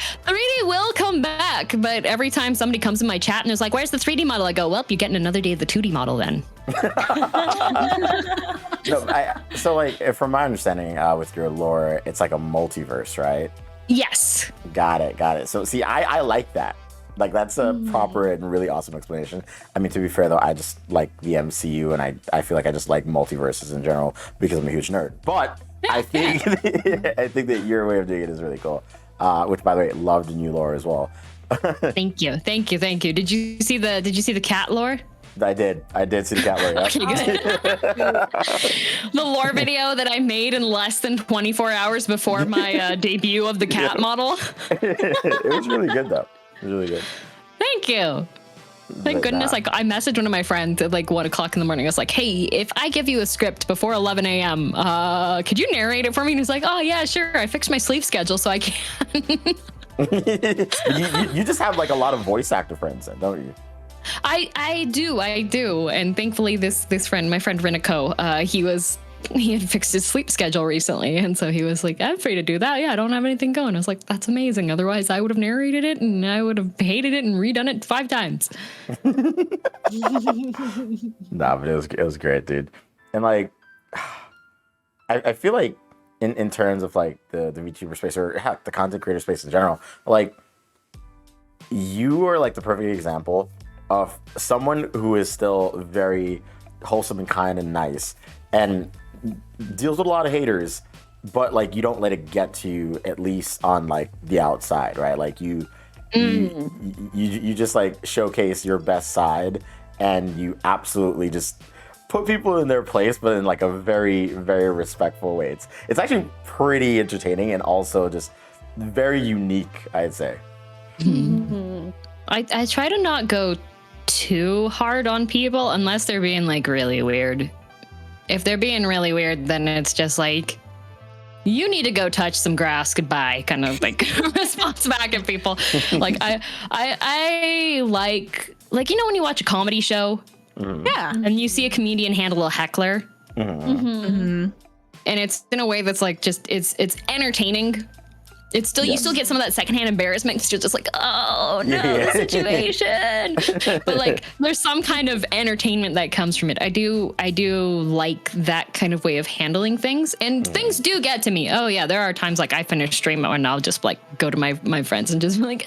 will come back, but every time somebody comes in my chat and is like, where's the 3D model? I go, well, you're getting another day of the 2D model then. No, so like from my understanding with your lore, it's like a multiverse, right? Yes. Got it. So see, I like that. Like that's a proper and really awesome explanation. I mean, to be fair though, I just like the MCU and I feel like I just like multiverses in general because I'm a huge nerd. But I think I think that your way of doing it is really cool. Which, by the way, loved new lore as well. Thank you. Did you see the cat lore? I did see the cat lore. Yeah. Okay, good. The lore video that I made in less than 24 hours before my debut of the cat model. It was really good though. It was really good. Thank you. Thank goodness. Like, I messaged one of my friends at like 1 o'clock in the morning. I was like, hey, if I give you a script before 11 a.m., could you narrate it for me? And he's like, oh yeah, sure. I fixed my sleep schedule so I can. you just have like a lot of voice actor friends, then, don't you? I do. And thankfully this friend, my friend Renico, he had fixed his sleep schedule recently. And so he was like, I'm free to do that. Yeah, I don't have anything going. I was like, that's amazing. Otherwise I would have narrated it and I would have hated it and redone it 5 times. Nah, but it was great, dude. And like, I feel like in terms of like the VTuber space or heck, the content creator space in general, like you are like the perfect example of someone who is still very wholesome and kind and nice and deals with a lot of haters, but like you don't let it get to you, at least on like the outside, right? Like you just like showcase your best side and you absolutely just put people in their place, but in like a very, very respectful way. It's actually pretty entertaining and also just very unique, I'd say. I try to not go too hard on people unless they're being like really weird. If they're being really weird, then it's just like, you need to go touch some grass, goodbye, kind of like response back at people. Like I like you know when you watch a comedy show, Yeah. and you see a comedian handle a heckler, and it's in a way that's like just it's entertaining. It's still you still get some of that secondhand embarrassment because you're just like, oh no, the situation. But like there's some kind of entertainment that comes from it. I do like that kind of way of handling things, and things do get to me. Oh yeah, there are times like I finish stream and I'll just like go to my friends and just be like,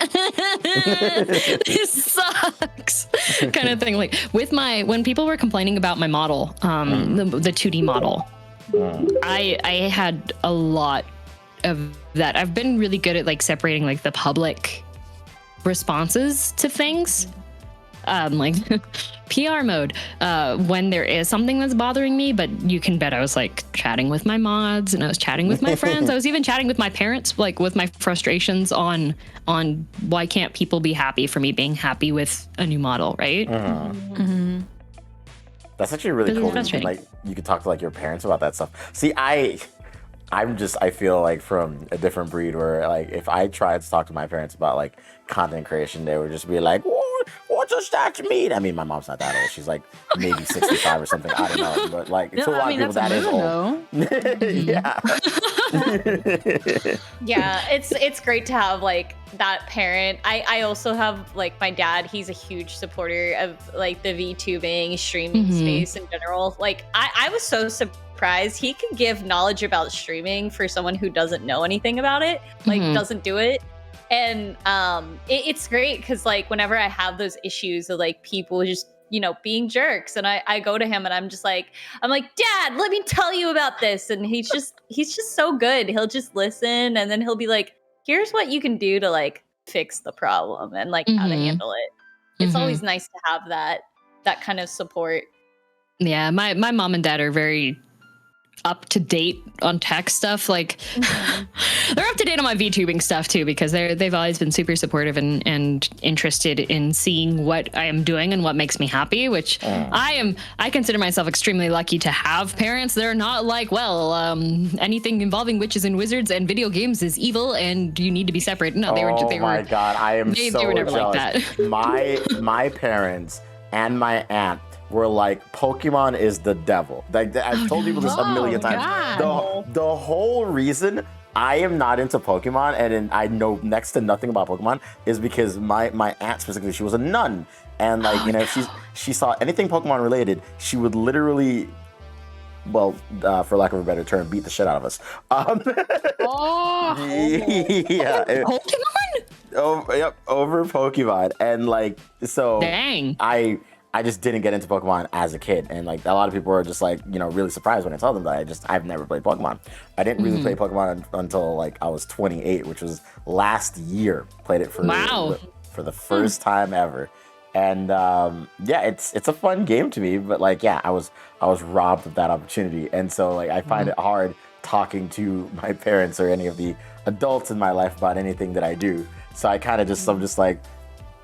this sucks, kind of thing. Like with when people were complaining about my model, the 2D model, I had a lot of that. I've been really good at like separating like the public responses to things, like PR mode, when there is something that's bothering me. But you can bet I was like chatting with my mods and I was chatting with my friends. I was even chatting with my parents, like with my frustrations on why can't people be happy for me being happy with a new model, right? That's actually really cool. Like you could talk to like your parents about that stuff. See, I feel like from a different breed where like if I tried to talk to my parents about like content creation, they would just be like, what does that mean? I mean, my mom's not that old. She's like maybe 65 or something. I don't know. But like to a lot of people that is old. Yeah, it's great to have like that parent. I also have like my dad, he's a huge supporter of like the VTubing streaming space in general. Like I was so surprised he could give knowledge about streaming for someone who doesn't know anything about it, like doesn't do it. And it's great because like whenever I have those issues of like people just being jerks, and I go to him and I'm like, Dad, let me tell you about this, and he's just so good. He'll just listen, and then he'll be like, here's what you can do to like fix the problem and like how to handle it. It's always nice to have that kind of support. Yeah, my mom and dad are very up to date on tech stuff. Like they're up to date on my VTubing stuff too, because they've always been super supportive and interested in seeing what I am doing and what makes me happy, which I consider myself extremely lucky to have parents. They're not like, well, anything involving witches and wizards and video games is evil and you need to be separate. No, they were my God, I am so they were never jealous. Like that. My parents and my aunt were like, Pokemon is the devil. Like I've told people this a million times. The whole reason I am not into Pokemon and I know next to nothing about Pokemon is because my aunt specifically, she was a nun, and like if she saw anything Pokemon related, she would literally, well, for lack of a better term, beat the shit out of us. Yeah, Pokemon. Over Pokemon, and like so. Dang. I just didn't get into Pokemon as a kid, and like a lot of people were just like really surprised when I told them that I've never played Pokemon. I didn't really play Pokemon until like I was 28, which was last year. Played it for the first time ever, And yeah, it's a fun game to me, but like, yeah, I was robbed of that opportunity, and so like I find it hard talking to my parents or any of the adults in my life about anything that I do. So I kind of just I'm just like,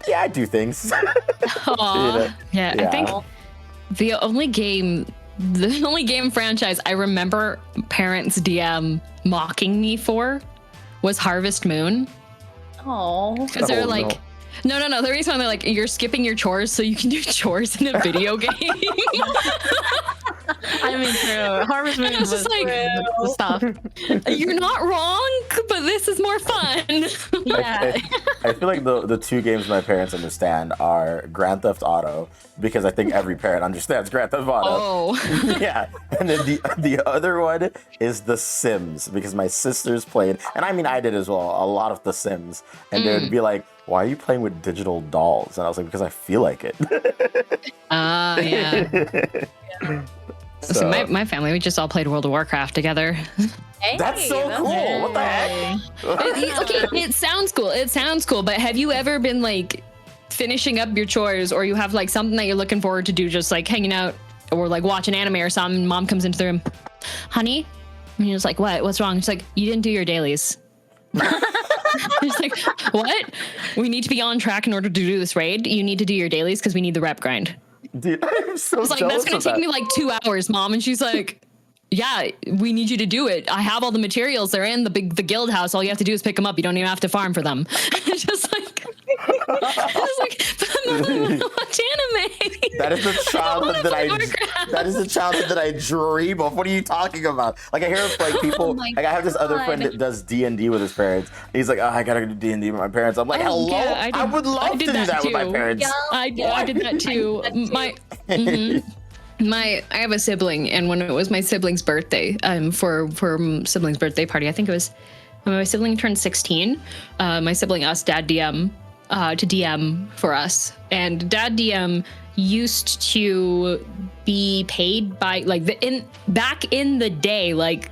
yeah, I do things. Yeah, I think the only game franchise I remember parents DM mocking me for was Harvest Moon. Oh, because they're like, no. The reason why they're like, you're skipping your chores so you can do chores in a video game. I mean, true. Harvest Moon was just like, stuff. You're not wrong, but this is more fun. Yeah. I feel like the two games my parents understand are Grand Theft Auto, because I think every parent understands Grand Theft Auto. Oh. Yeah. And then the other one is The Sims, because my sisters played, and I mean I did as well, a lot of The Sims. And they would be like, why are you playing with digital dolls? And I was like, because I feel like it. Yeah. So my family, we just all played World of Warcraft together. hey, That's so cool. What the heck? Okay, it sounds cool, but have you ever been like finishing up your chores, or you have like something that you're looking forward to do, just like hanging out or like watch an anime or something, mom comes into the room, honey, and you're just like, what's wrong? She's like, you didn't do your dailies. It's like, what? We need to be on track in order to do this raid. You need to do your dailies because we need the rep grind. Dude, I'm so I was like, that's gonna take me like 2 hours, mom. And she's like, yeah, we need you to do it. I have all the materials. They're in the guild house. All you have to do is pick them up. You don't even have to farm for them. It's just like, but Mom, I watch anime. That is the childhood that I dream of. What are you talking about? Like I hear like people, like I have this other friend that does D&D with his parents. He's like, oh, I gotta do D&D with my parents. I'm like, hello, yeah, I would love to do that with my parents. Yeah. I did that too. I have a sibling, and when it was my sibling's birthday, for sibling's birthday party, I think it was when my sibling turned 16. My sibling asked Dad DM to DM for us, and Dad DM used to be paid by like back in the day, like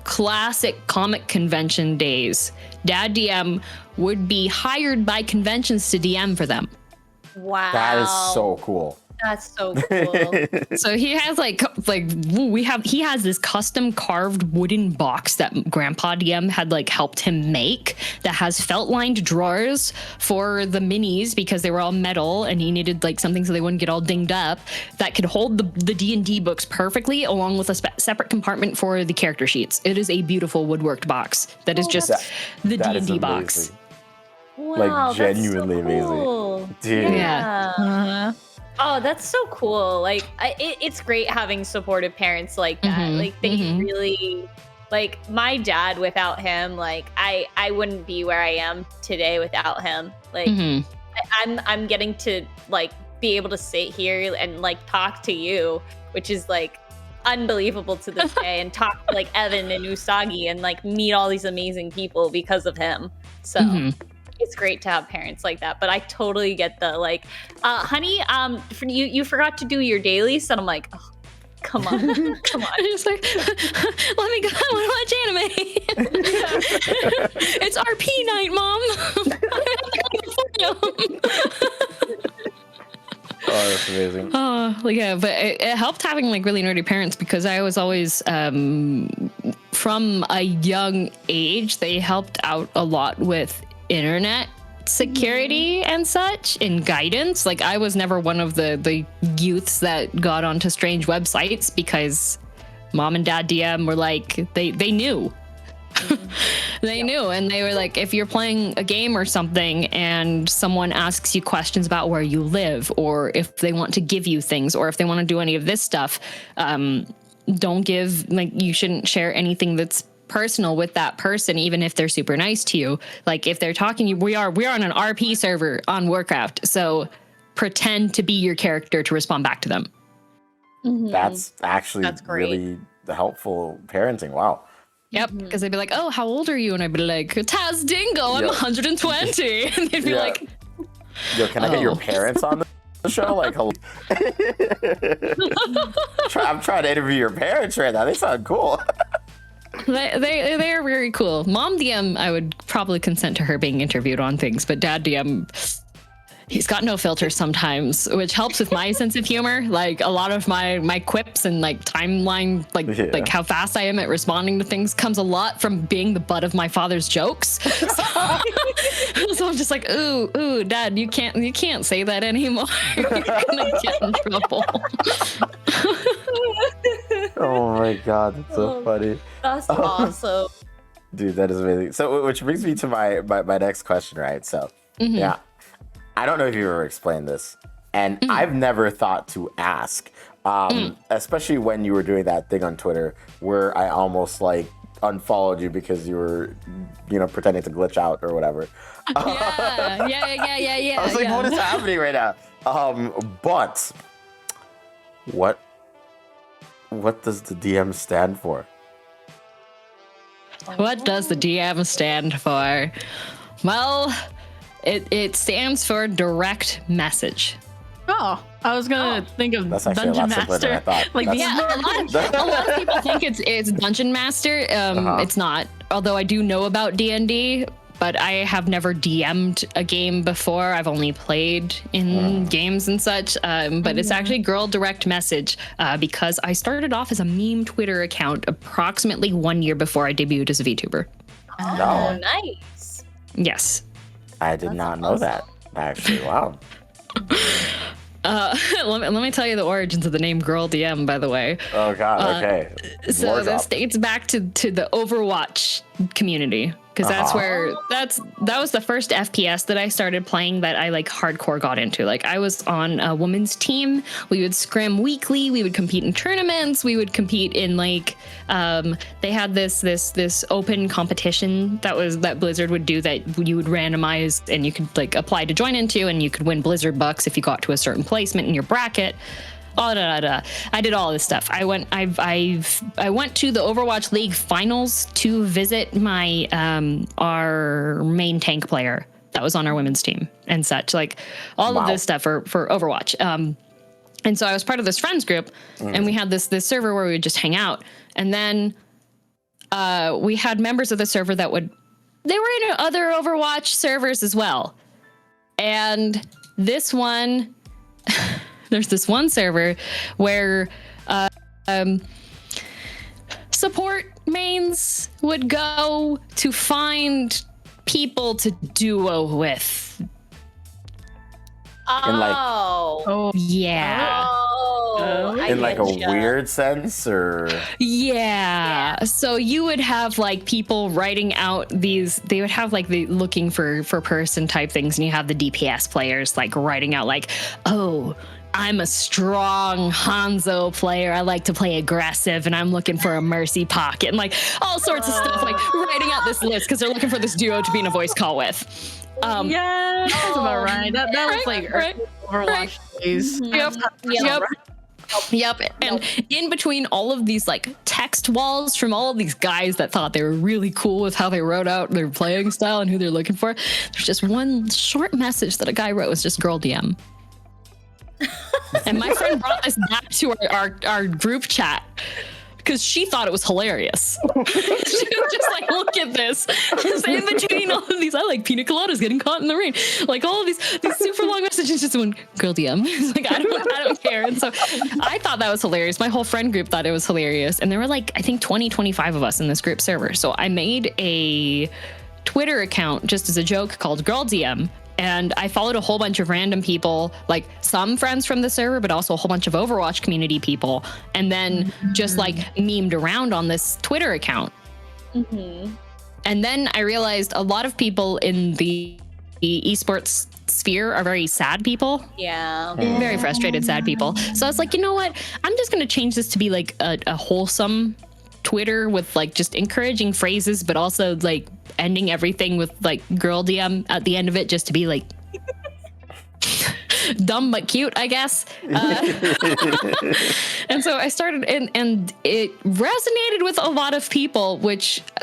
classic comic convention days. Dad DM would be hired by conventions to DM for them. Wow. That is so cool. That's so cool. So he has he has this custom carved wooden box that Grandpa DM had like helped him make that has felt lined drawers for the minis because they were all metal and he needed like something so they wouldn't get all dinged up, that could hold the D&D books perfectly, along with a separate compartment for the character sheets. It is a beautiful woodworked box that is just the D&D box. Wow, like genuinely that's so cool. amazing. Dude. Yeah. Oh, that's so cool. Like, it's great having supportive parents like that. Like, they really, like, my dad, without him, like, I wouldn't be where I am today without him. Like, I'm getting to, like, be able to sit here and, like, talk to you, which is, like, unbelievable to this day, and talk to, like, Evan and Usagi and, like, meet all these amazing people because of him. So... It's great to have parents like that, but I totally get the like, honey, you forgot to do your dailies, and I'm like, oh, come on. I'm just like, let me go. I want to watch anime. It's RP night, Mom. Oh, that's amazing. Yeah, but it helped having like really nerdy parents, because I was always, from a young age, they helped out a lot with internet security and such, and guidance. Like, I was never one of the youths that got onto strange websites, because Mom and Dad DM were like, they knew. They knew, and they were like, if you're playing a game or something and someone asks you questions about where you live, or if they want to give you things, or if they want to do any of this stuff, don't give, like, you shouldn't share anything that's personal with that person, even if they're super nice to you. Like, if they're talking to you, we're on an RP server on Warcraft, so pretend to be your character to respond back to them. That's actually really helpful parenting. Wow. Yep, because they'd be like, oh, how old are you? And I'd be like, Taz Dingo, I'm 120. And they'd be like, yo, can I get your parents on the show? Like, hello. I'm trying to interview your parents right now. They sound cool. They are very cool. Mom DM, I would probably consent to her being interviewed on things, but Dad DM, He's got no filter sometimes, which helps with my sense of humor. Like a lot of my quips and like timeline, like how fast I am at responding to things comes a lot from being the butt of my father's jokes. So I'm just like, ooh, Dad, you can't say that anymore. You're gonna get in trouble. Oh my god, that's so funny. That's awesome. Dude, that is amazing. So, which brings me to my next question, right? So, yeah, I don't know if you ever explained this, and I've never thought to ask, especially when you were doing that thing on Twitter where I almost like unfollowed you because you were, pretending to glitch out or whatever. Yeah. I was like, what is happening right now? But what does the DM stand for? What does the DM stand for? Well, it stands for direct message. Oh, I was gonna think of That's actually Dungeon a lot simpler than I Master. thought. Like That's- A lot of people think it's Dungeon Master. It's not. Although I do know about D&D, but I have never DM'd a game before. I've only played in games and such. But it's actually Girl Direct Message because I started off as a meme Twitter account approximately 1 year before I debuted as a VTuber. Oh, nice. Yes. I did not know that. Actually, wow. Let me tell you the origins of the name Girl DM, by the way. Oh god. Okay. So More this drop. dates back to the Overwatch community because that's where that was the first FPS that I started playing that I like hardcore got into. Like I was on a women's team. We would scrim weekly. We would compete in tournaments. We would compete in like they had this open competition that Blizzard would do that you would randomize and you could like apply to join into and you could win Blizzard bucks if you got to a certain placement in your bracket. I did all this stuff. I went to the Overwatch League finals to visit my our main tank player that was on our women's team and such. Like all of this stuff for Overwatch. And so I was part of this friends group, and we had this server where we would just hang out. And then we had members of the server they were in other Overwatch servers as well. And this one. There's this one server where support mains would go to find people to duo with. Yeah. In like a weird sense, or Yeah. So you would have like people writing out they would have like the looking for person type things, and you have the DPS players like writing out like, oh, I'm a strong Hanzo player. I like to play aggressive, and I'm looking for a mercy pocket, and like all sorts of stuff, like writing out this list because they're looking for this duo to be in a voice call with. Yeah, that's about right. That was like Overwatch days. Yep. And in between all of these like text walls from all of these guys that thought they were really cool with how they wrote out their playing style and who they're looking for, there's just one short message that a guy wrote was just Girl DM. And my friend brought this back to our group chat because she thought it was hilarious. She was just like, look at this. In between all of these, I like pina coladas getting caught in the rain. Like all of these super long messages, just one Girl DM. It's like, I don't care. And so I thought that was hilarious. My whole friend group thought it was hilarious. And there were like, I think 25 of us in this group server. So I made a Twitter account just as a joke called Girl DM. And I followed a whole bunch of random people, like some friends from the server, but also a whole bunch of Overwatch community people. And then just like memed around on this Twitter account. And then I realized a lot of people in the esports sphere are very sad people. Yeah. Very frustrated, sad people. So I was like, you know what? I'm just going to change this to be like a wholesome Twitter with like just encouraging phrases, but also like ending everything with like Girl DM at the end of it, just to be like dumb but cute, I guess. And so I started, and it resonated with a lot of people,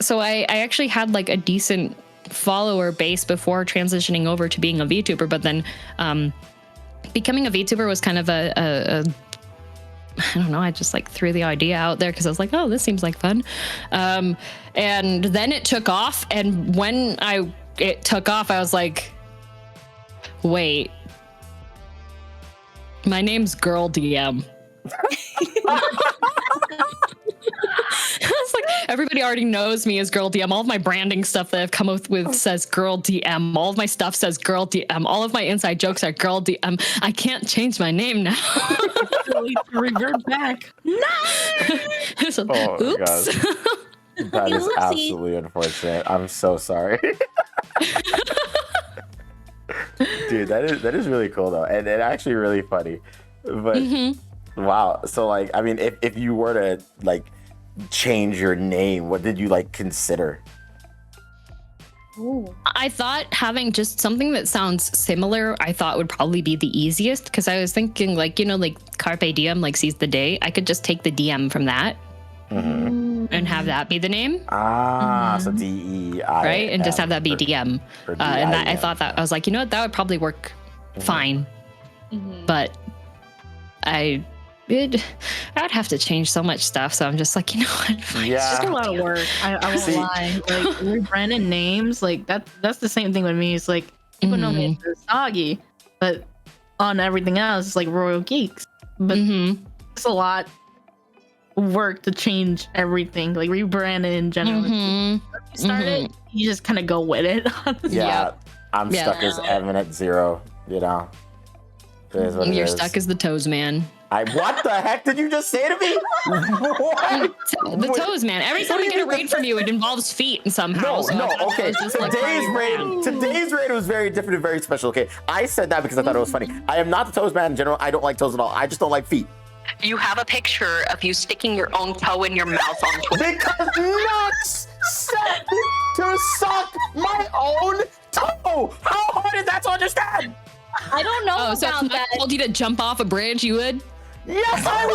so I actually had like a decent follower base before transitioning over to being a VTuber, but then becoming a VTuber was kind of a I don't know, I just like threw the idea out there because I was like, oh, this seems like fun. And then it took off. And when it took off, I was like, wait, My name's Girl DM. It's like everybody already knows me as Girl DM. All of my branding stuff that I've come up with says Girl DM. All of my stuff says Girl DM. All of my inside jokes are Girl DM. I can't change my name now. Revert back. So, Oh, oops. gosh. That is absolutely unfortunate. I'm so sorry. Dude, that is really cool though, and actually really funny. But wow, so like, I mean, if you were to like change your name, what did you like consider? Ooh. I thought having just something that sounds similar, I thought would probably be the easiest, because I was thinking like, you know, like Carpe Diem, like seize the day. I could just take the DM from that and have that be the name. So DEI, right? And just have that be DM. And that, I thought that, I was like, you know what, that would probably work fine. But I'd have to change so much stuff. So I'm just like, you know what? Fine. Yeah. It's just a lot of work. I won't lie. Like rebranding names, like that's the same thing with me. It's like people know me as Soggy, but on everything else, it's like Royal Geeks. But it's a lot of work to change everything, like rebranding in general. When you start it, you just kind of go with it. Yeah, I'm stuck as Evan at 0. You know, it is what it You're is. stuck as the Toes Man. What the heck did you just say to me? What? The Toes Man. Every time I get a raid from you, it involves feet and somehow. No, okay. Today's raid was very different and very special. Okay, I said that because I thought it was funny. I am not the Toes Man in general. I don't like toes at all. I just don't like feet. You have a picture of you sticking your own toe in your mouth on Twitter. Because nuts said to suck my own toe. How hard is that to understand? I don't know Oh, about so if I that. told you to jump off a bridge, you would? Yes, I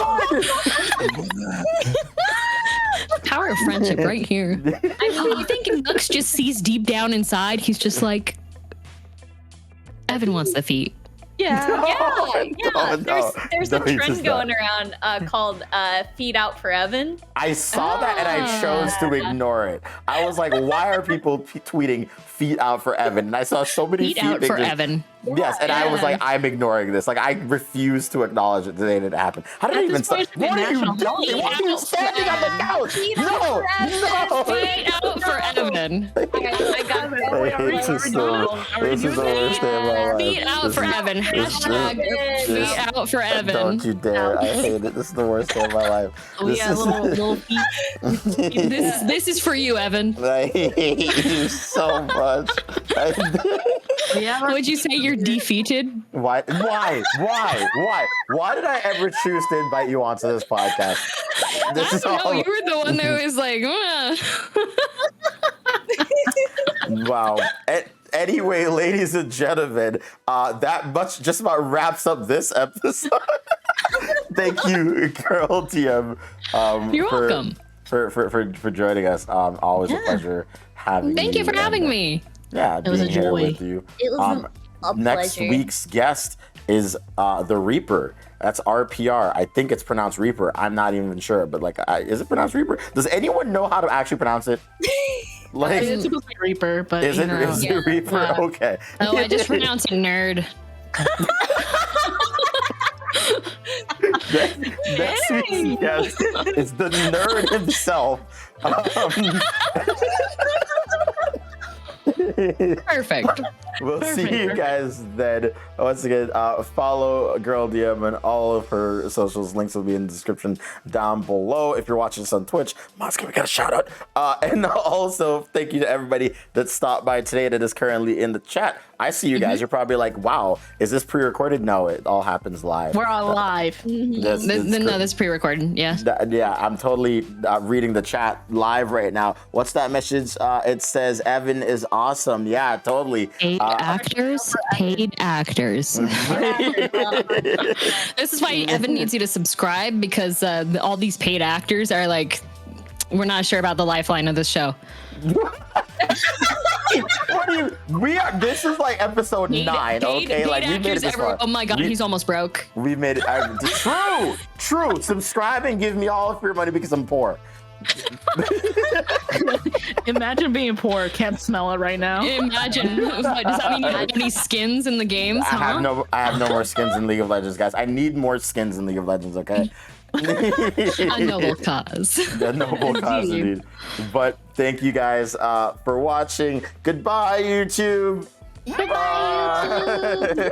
would. Power of friendship right here. I mean, you think Nux just sees deep down inside? He's just like, Evan wants the feet. Yeah. No. There's a trend going around called "Feed Out for Evan." I saw that and I chose to ignore it. I was like, why are people tweeting "feet out for Evan"? And I saw so many Feet out for pictures. Evan. Yes, and I was like, I'm ignoring this. Like, I refuse to acknowledge it today didn't happen. How did I even start? What are you doing? Why are you standing on the couch? No. Feet out for Evan. I got This is the worst day of my life. Feet out for Evan. Hashtag feet out for Evan. Don't you dare. I hate it. This is the worst day of my life. We got little feet. This is for you, Evan. I hate you so much. Would you say you're defeated? Why did I ever choose to invite you onto this podcast? This is all. You were the one that was like, Wow. Anyway, ladies and gentlemen, that much just about wraps up this episode. Thank you, Girl TM. You're welcome. For joining us. Always a pleasure having you. Thank you for having me. Yeah, was being a here joy. with you. It was a Next pleasure. week's guest is the Reaper. That's RPR. I think it's pronounced Reaper. I'm not even sure, but like, is it pronounced Reaper? Does anyone know how to actually pronounce it? Like, It's supposed to be Reaper, but is it Reaper? Yeah. Okay. Oh, I just pronounced it nerd. Next week's guest is the nerd himself. Perfect. We'll see you guys then. Once again, follow Girl DM and all of her socials. Links will be in the description down below. If you're watching this on Twitch, Moska, we got a shout out. And also, thank you to everybody that stopped by today that is currently in the chat. I see you guys. You're probably like, wow, is this pre-recorded? No, it all happens live. we're all live. No, this is pre-recorded. Yeah. Yeah, I'm totally reading the chat live right now. What's that message? It says Evan is awesome. Yeah, totally. Paid actors. This is why Evan needs you to subscribe, because all these paid actors are like, we're not sure about the lifeline of this show. What do you? We are. This is like episode 9. Okay, like we made it this far. Oh my god, he's almost broke. We made it. True. Subscribe and give me all of your money because I'm poor. Imagine being poor, can't smell it right now. Imagine. What, does that mean you have any skins in the games? I have Huh? I have no more skins in League of Legends, guys. I need more skins in League of Legends, okay? A noble cause. The noble cause, indeed. But thank you guys for watching. Goodbye, YouTube. Bye.